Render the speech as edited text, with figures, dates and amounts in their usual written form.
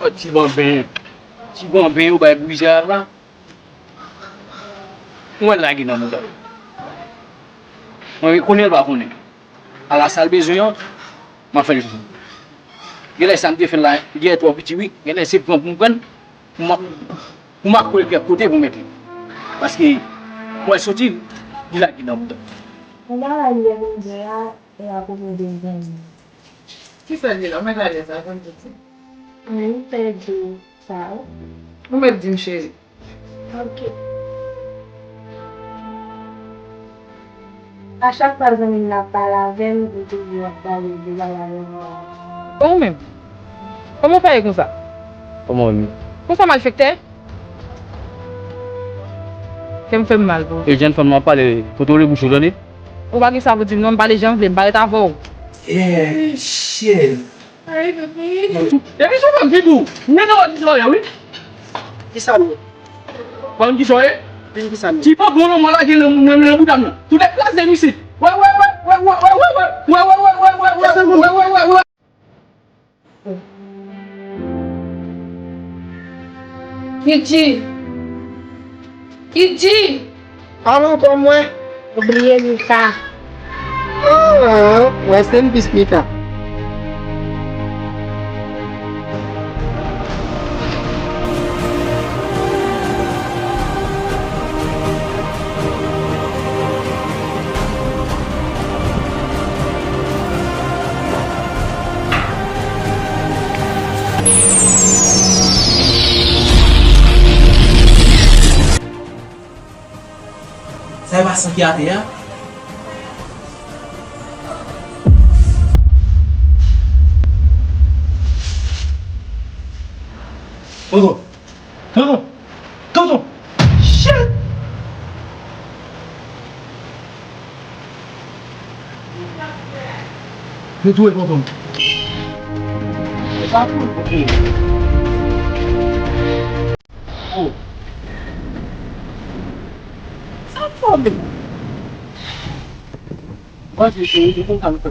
Oh, tu vas bien. Tu vas bien ou bien bizarre là. Moi là qui n'a pas. Moi connais pas connais. À la salle besoin, m'a fait le jour. Il est samedi fait là, il est trois petits oui, il est c'est pour comprendre. M'a coller à côté pour mettre. Parce que moi sortir, il a qui n'a pas. Ela ia e a como de Que fazia? Como é que era essa? não perdi, sabe? Como é que cheiro? Ok. A chaque fois que je n'ai pas la veine, je dois parler de la Como mesmo? Como faz com ça? Comment on Como ça mal fait que me fait mal bon. les jeunes femmes m'ont parlé pour tous les bouchons donner. Ou pas que ça veut dire non pas les gens veulent pas être avant. Eh, shit. Ay, bébé. Ya que ça va people. Mais non, dis ça oui. Qui ça nous? Bon dis ça. Qui ça nous? Tu pas bon moi là qui le bout d'âme. Tout les places de ici. Ouais. Kiti. Kiti. Parlons comme moi. Oubliez de ça. Ah, Western Biscuit. Saya masuk ya. Tonton. Shit. C'est tout, tonton. C'est pas cool. Oh. Ça va. Moi, j'ai content de te